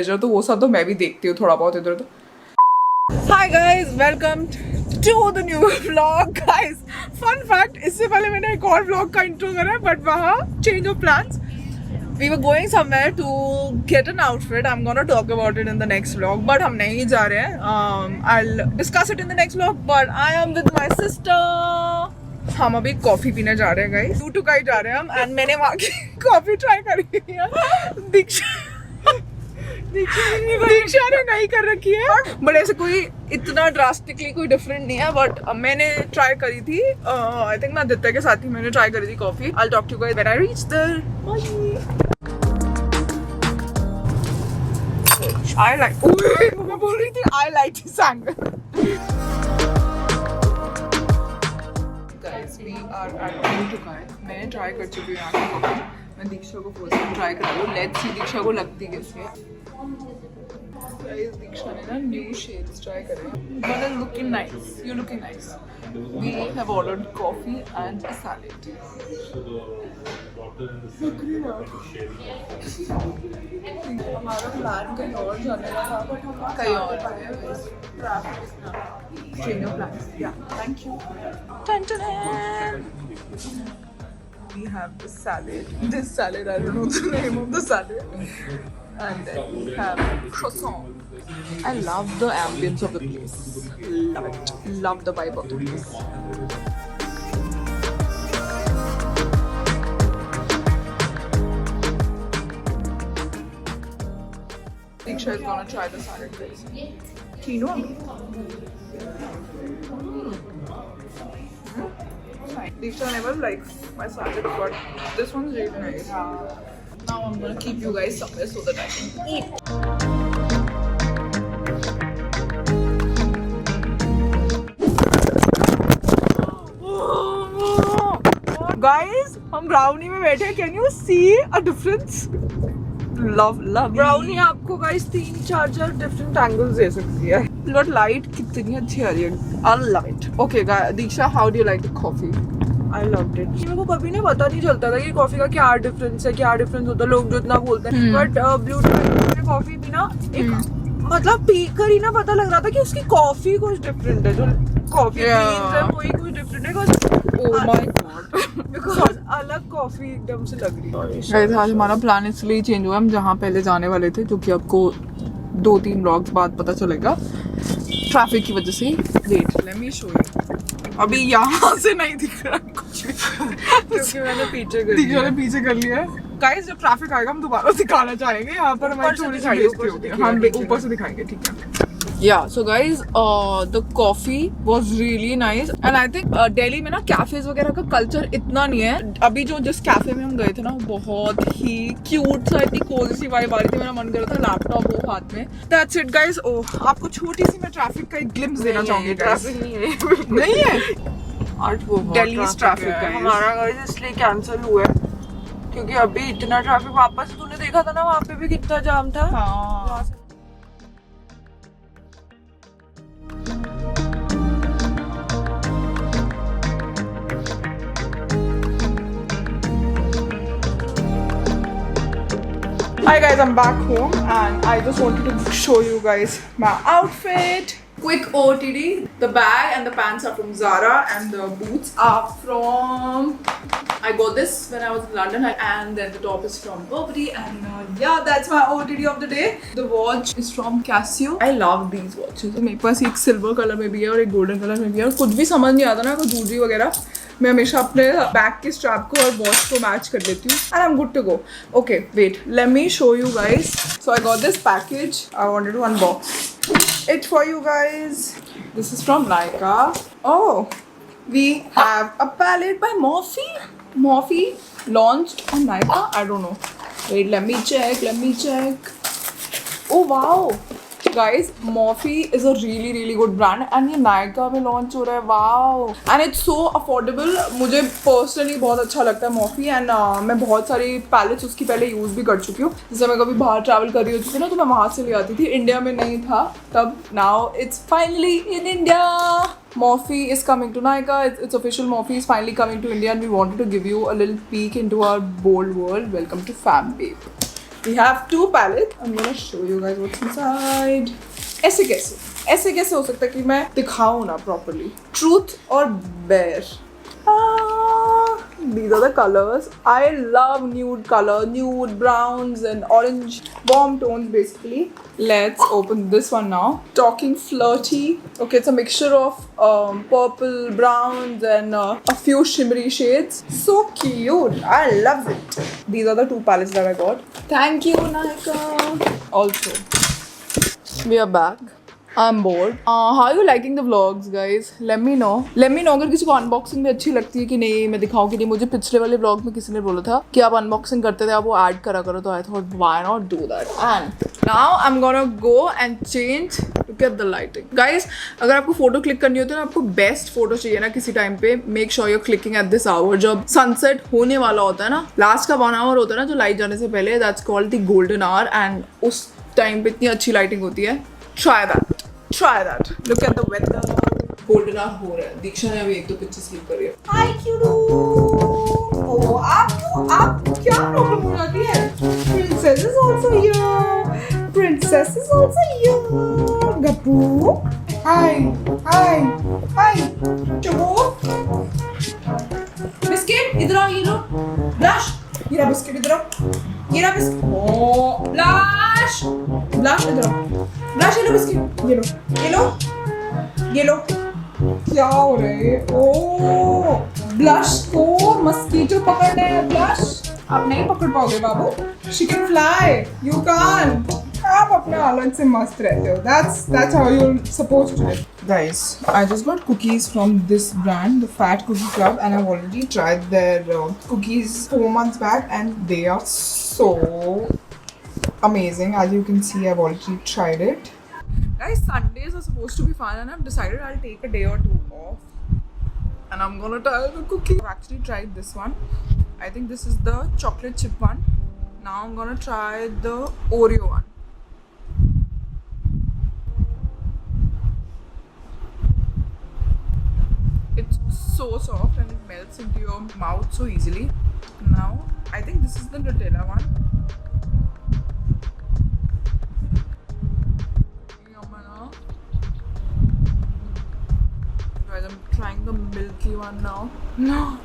Pleasure, तो वो सब तो मैं भी देखती हूँ थोड़ा बहुत इधर उधर. Hi guys, welcome to the new vlog guys. Fun fact, इससे पहले मैंने एक और vlog का intro करा है, but वहाँ change of plans. We were going somewhere to get an outfit. I'm gonna talk about it in the next vlog, but हम नहीं जा रहे हैं. I'll discuss it in the next vlog. But I am with my sister. हम अभी coffee पीने जा रहे हैं गाइस. टूटुकाई जा रहे हैं हम, and मैंने वहाँ की कॉफी ट्राई करी है. दीक्षा ने नहीं कर रखी है, बट ऐसे कोई इतना ड्रास्टिकली कोई डिफरेंट नहीं है. बट मैंने ट्राई करी थी. आई थिंक मैं आदित्य के साथ ही मैंने ट्राई करी थी coffee. I talk to you guys when I reach there. I like, मैं बोल रही थी I like this angle. Guys we are at टूटुकाई. मैंने ट्राई कर चुकी हूँ यहाँ की कॉफी. मैं दीक्षा को फर्स्ट टाइम ट्राई करा लूँ. लेट्स सी दीक्षा को लगती कैसी है. Guys, दीक्षा ने ना न्यू शेड्स ट्राई करे. One is looking nice. You're looking nice. We have ordered coffee and a salad. हमारा प्लान कहीं और जाने का था, बट हम कहीं और आए. Change of plans. Yeah, thank you. We have the salad. This salad, I don't know the name of the salad. And then we have croissant. I love the ambience of the place. Love it. Love the vibe of the place. Diksha is gonna try the salad guys. Quinoa. Diksha never likes my salad, but this one's really nice. Now I'm gonna keep you guys somewhere so that I can eat. Guys, हम brownie में बैठे. Can you see a difference? Love brownie आपको guys 3-4 different angles दे सकती है. But light कितनी अच्छी आ रही है. I love it. Okay, Diksha, how do you like the coffee? I loved it. मेरे को कभी नहीं पता नहीं चलता था कि कॉफी का क्या डिफरेंस है, क्या डिफरेंस होता है. लोग जो इतना बोलते हैं, बट ब्लू में कॉफी भी ना एक मतलब पी कर ही ना पता लग रहा था कि उसकी कॉफी कुछ डिफरेंट है. जो कॉफी बीन्स है वही कुछ डिफरेंट है. ओह माय गॉड, बिकॉज़ अलग कॉफी एकदम से लग रही है. गाइस, आज हमारा प्लान इसलिए चेंज हुआ. हम जहाँ पहले जाने वाले थे, जो कि आपको 2-3 व्लॉग्स बाद पता चलेगा, ट्रैफिक की वजह से. Wait, let me show you. अभी यहाँ से नहीं दिख रहा कुछ भी क्योंकि मैंने पीछे कर लिया है. गाइस, जब ट्रैफिक आएगा हम दोबारा दिखाना चाहेंगे. यहाँ पर हमारी थोड़ी सी बेइज्जती होगी. हम ऊपर से दिखाएंगे, ठीक है. Yeah, so guys, the coffee was really nice and I think Delhi में ना कैफेज वगैरह का कल्चर इतना नहीं है. अभी जिस कैफे में हम गए थे ना, वो बहुत ही क्यूट सा, इतनी कोजी सी वाइब आ रही थी. मेरा मन कर रहा था लैपटॉप हो हाथ में. That's it guys. आपको छोटी सी मैं ट्रैफिक का एक ग्लिम्स देना चाहूंगी. ट्रैफिक नहीं है आज वो दिल्ली ट्रैफिक है हमारा गाइस, इसलिए कैंसिल हुआ है क्योंकि अभी इतना ट्रैफिक. वापस तूने देखा था ना, वहाँ पे भी कितना जाम था. हाँ. Hi guys, I'm back home and I just wanted to show you guys my outfit. Quick OOTD. The bag and the pants are from Zara and the boots are from... I got this when I was in London and then the top is from Burberry and yeah, that's my OOTD of the day. The watch is from Casio. I love these watches. मेरे पास एक silver colour में भी है और एक golden colour में भी है. और कुछ भी समझ नहीं आता ना, कोई जूलरी वगैरह, मैं हमेशा अपने बैग के स्ट्रैप को और वॉच को मैच कर लेती हूँ and I'm good to go. Okay, wait, let me show you guys. So I got this package. I wanted to unbox it for you guys. This is from Nykaa. Oh, we have a palette by Morphe. Morphe launched on Nykaa. I don't know. Wait, let me check. Oh wow. Guys, Morphe is a really good brand and ये Nykaa में launch हो रहा है. Wow, and it's so affordable. मुझे personally बहुत अच्छा लगता है Morphe and मैं बहुत सारी palettes उसकी पहले use भी कर चुकी हूँ. जैसे मैं कभी बाहर travel कर रही होती थी ना, तो मैं वहाँ से ले आती थी. इंडिया में नहीं था तब. Now it's finally in India. Morphe is coming to Nykaa. It's official. Morphe is finally coming to India and we wanted to give you a little peek into our bold world. Welcome to Fam Babe. We have 2 palettes. I'm gonna show you guys what's inside. ऐसे कैसे हो सकता है कि मैं दिखाऊं ना properly? Truth or Bear? These are the colors. I love nude color, nude browns and orange, warm tones basically. Let's open this one now. Talking flirty. Okay, it's a mixture of purple, browns and a few shimmery shades. So cute. I love it. These are the 2 palettes that I got. Thank you, Nykaa. Also, we are back. I'm bored. How are you liking the vlogs, guys? Let me know. अगर किसी को unboxing में अच्छी लगती है कि नहीं, मैं दिखाऊँ कि नहीं. मुझे पिछले वाले vlog में किसी ने बोला था कि आप unboxing करते थे, आप वो add करा करो. तो I thought, why not do that? And now I'm gonna go and change. Look at the lighting. Guys, अगर आपको photo click करनी होती है ना, आपको best photo चाहिए ना किसी time पे, make sure you're clicking at this hour. जब sunset होने वाला होता है ना, last का 1 hour होता है ना, जो light जाने से पहले, that's called the golden hour. And उस time पे इतनी अच्छी lighting होती है. Try that. Look at the weather. Golden hour हो रहा है. दीक्षा ने अभी 1-2 पिक्चर स्लिप करी है. Hi Kyuru. Oh, आप क्या प्रॉब्लम हो जाती है? Princess is also here. Gappu. Hi. Chubbu. Biscuit, इधर आओ, ये लो. Blush. ये रहा बिस्किट, इधर आओ. ये रहा बिस्किट. Oh, Blush, इधर आओ. Blush, ये लो बिस्किट. ये लो. क्या हो रहा है? ओह, Blush को मस्कीटो पकड़ना है. Blush, आप नहीं पकड़ पाओगे बाबू. She can fly. You can't. आप अपना अलग से मस्त रहते हो. That's how you're supposed to live. Guys, I just got cookies from this brand, the Fat Cookie Club, and I've already tried their cookies 4 months back, and they are so amazing. As you can see, I've already tried it. Guys, Sundays are supposed to be fun, and I've decided I'll take a day or 2 off, and I'm gonna try the cookie. I've actually tried this one. I think this is the chocolate chip one. Now I'm gonna try the Oreo one. It's so soft and it melts into your mouth so easily. Now, I think this is the Nutella one. Guys, I'm trying the milky one now. No.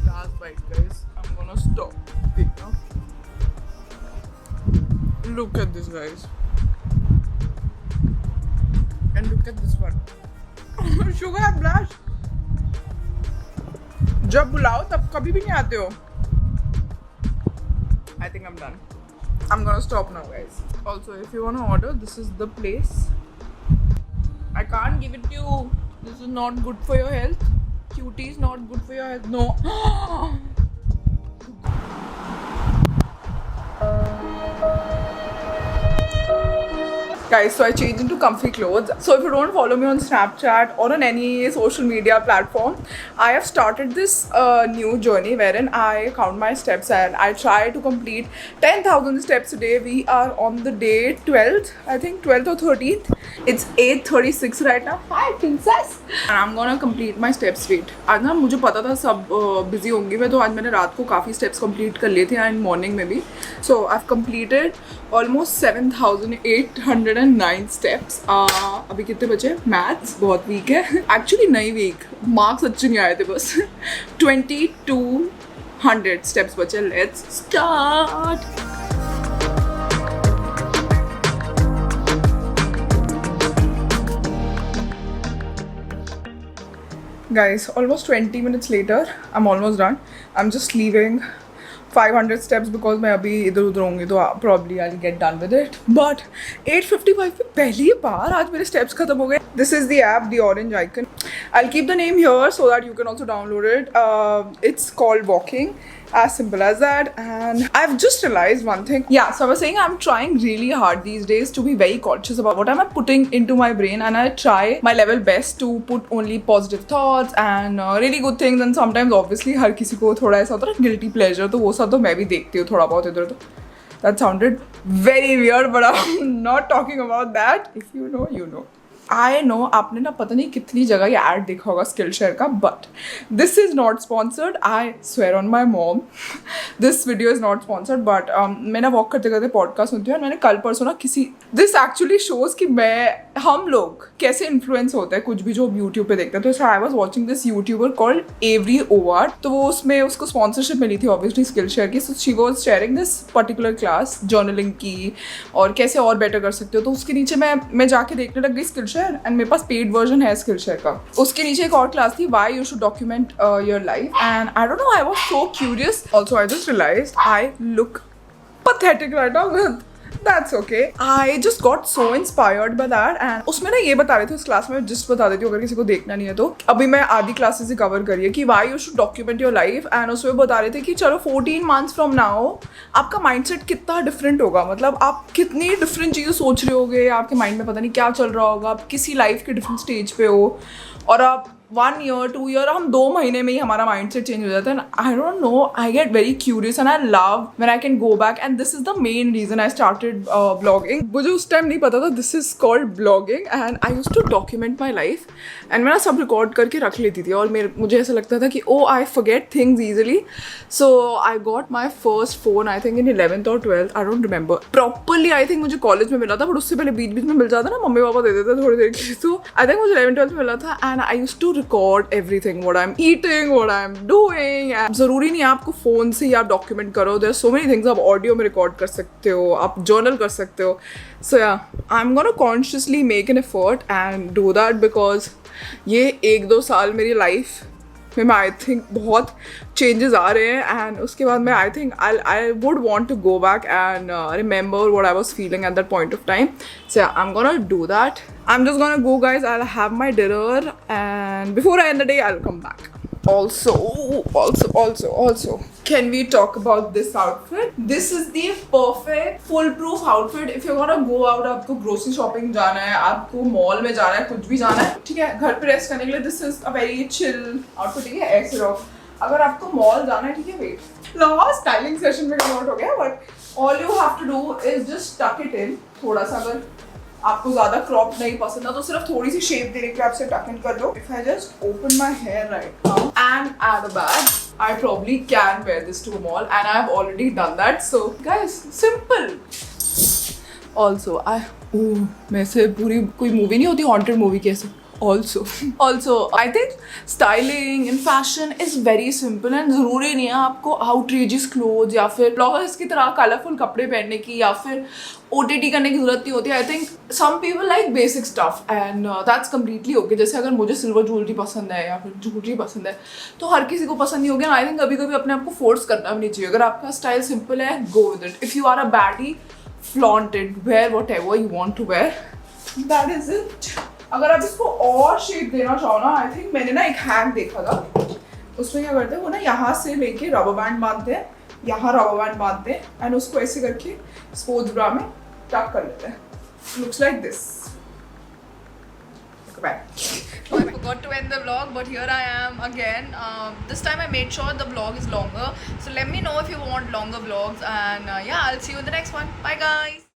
Last bite, guys. I'm gonna stop. Okay, now. Look at this, guys. And look at this one. Sugar and Blush. जब बुलाओ तब कभी भी नहीं आते हो. I think I'm done. I'm gonna stop now, guys. Also, if you wanna order, this is the place. I can't give it to you. This is not good for your health. Cutie is not good for your health. No. Guys, so I changed into comfy clothes. So if you don't follow me on Snapchat or on any social media platform, I have started this new journey wherein I count my steps and I try to complete 10,000 steps a day. We are on the day 12th, I think 12th or 13th. It's 8:36 right now. Hi princess. And I'm gonna complete my steps straight. आज ना मुझे पता था सब busy होंगी मैं, तो आज मैंने रात को काफ़ी steps complete कर लिए थे and morning में भी. So I've completed almost 7,809 steps. अभी कितने बचे? मैथ्स बहुत वीक है. एक्चुअली नहीं वीक, मार्क्स अच्छे नहीं आए थे बस. 2200 steps बचे. Let's start. Guys, almost 20 minutes later, I'm almost done. I'm just leaving 500 steps because मैं अभी इधर उधर होंगी तो probably I'll get done with it. But 8:55 पे पहली बार आज मेरे steps खत्म हो गए. This is the app, the orange icon. I'll keep the name here so that you can also download it. It's called Walking. As simple as that. And I've just realized one thing. Yeah, so I was saying I'm trying really hard these days to be very conscious about what am I putting into my brain, and I try my level best to put only positive thoughts and really good things. And sometimes obviously हर किसी को थोड़ा ऐसा होता है guilty pleasure, तो वो सब तो मैं भी देखती हूँ थोड़ा बहुत इधर. That sounded very weird, but I'm not talking about that. If you know, you know. I know आपने ना पता नहीं कितनी जगह ये ऐड देखा होगा स्किलशेयर का, but this is not sponsored, I swear on my mom, this video is not sponsored, but मैं ना वॉक करते करते पॉडकास्ट सुनती हूँ, और मैंने कल परसों ना किसी, दिस एक्चुअली शोज़ कि हम लोग कैसे इन्फ्लुएंस होते हैं कुछ भी जो हम यूट्यूब पे देखते हैं. तो I was watching this YouTuber called every over. तो वो उसमें उसको स्पॉन्सरशिप मिली थी ऑब्वियसली स्किलशेयर की. So she was sharing this particular class journaling की और कैसे और बेटर कर सकते हो. तो उसके नीचे मैं जाके देखने लग गई स्किलशेयर, एंड मेरे पास पेड वर्जन है स्किलशेयर का. उसके नीचे एक और क्लास थी, why you should document your life, and I don't know, I was so curious. Also I just realised I look pathetic right now. That's okay. I just got so inspired by that. And उसमें ना ये बता रहे थे उस class में, gist बता देती हूँ अगर किसी को देखना नहीं है तो. अभी मैं आधी क्लासेस ही कवर करी है कि why you should document your life. And उसमें बता रहे थे कि चलो 14 months from now आपका माइंडसेट कितना डिफरेंट होगा. मतलब आप कितनी डिफरेंट चीज़ें सोच रहे होगे, आपके माइंड में पता नहीं क्या चल रहा होगा, आप किसी लाइफ के डिफरेंट स्टेज पे हो, और आप 1 year 2 year, हम 2 महीने में ही हमारा माइंडसेट चेंज हो जाता है. I don't know, I get very curious and I love when I can go back, and this is the main reason I started blogging. मुझे उस टाइम नहीं पता था this is called blogging, and I used to document my life, and मैं ना सब record करके रख लेती थी. और मुझे ऐसा लगता था कि oh I forget things easily. So I got my first phone I think in 11th or 12th, I don't remember properly. I think मुझे कॉलेज में मिला था, बट उससे पहले बीच बीच में मिल जाता ना, मम्मी पापा दे देते थोड़ी देर के लिए. तो आई थिंक मुझे 11th 12th में मिला था, and I used to record everything, what I'm eating, what I'm doing. जरूरी नहीं है आपको फोन से ही आप डॉक्यूमेंट करो. There are so many things. आप ऑडियो में रिकॉर्ड कर सकते हो, आप जर्नल कर सकते हो. So yeah, I'm gonna consciously make an effort and do that, because ये 1-2 साल मेरी लाइफ में मैं आई थिंक बहुत चेंजेस आ रहे हैं, एंड उसके बाद मैं I think I would want to go back and remember what I was feeling at that point of time. So I am gonna do that. I am just gonna go guys, I will have my dinner, and before I end the day I will come back. Also, can we talk about this outfit? This is the perfect foolproof outfit if you're gonna go out. आपको grocery shopping जाना है, आपको mall में जाना है, कुछ भी जाना है, ठीक है, घर पे रेस्ट करने के लिए this is a very chill outfit, ठीक है. ऐसे रहो. अगर आपको mall जाना है, ठीक है, wait, लगा styling session में कन्वर्ट हो गया, but all you have to do is just tuck it in. थोड़ा सा अगर आपको ज्यादा क्रॉप नहीं पसंद है तो सिर्फ थोड़ी सी शेप देने के लिए आपसे टक इन कर लो. If I just open my hair right now and add a bag, I probably can wear this to a mall, and I have already done that. So guys, simple. Also मैं से पूरी कोई movie नहीं होती haunted movie कैसे. Also, I think styling and fashion is very simple, and ज़रूरी नहीं है आपको outrageous clothes या फिर ब्लॉगर्स की तरह कलरफुल कपड़े पहनने की या फिर OTT करने की जरूरत नहीं होती. I think some people like basic stuff and that's completely okay. जैसे अगर मुझे सिल्वर ज्वेलरी पसंद है या फिर ज्वेलरी पसंद है तो हर किसी को पसंद नहीं होगी. आई थिंक कभी कभी अपने आप को फोर्स करना भी नहीं चाहिए. अगर आपका स्टाइल सिंपल है, go with it. If you are a baddie, flaunt it, wear whatever you want to wear. That is it. अगर आप इसको और शेप देना चाहो ना, आई थिंक मैंने ना एक हैक देखा था, उसमें क्या करते हैं वो ना यहाँ से लेके रबर बैंड बांधते हैं, यहाँ रबर बैंड बांधते हैं, एंड उसको ऐसे करके स्पोर्ट्स ब्रा में टक कर लेते हैं. Looks like this. I forgot to end the vlog, but here I am again. This time I made sure the vlog is longer, so let me know if you want longer vlogs, and yeah, I'll see you in the next one. Bye guys.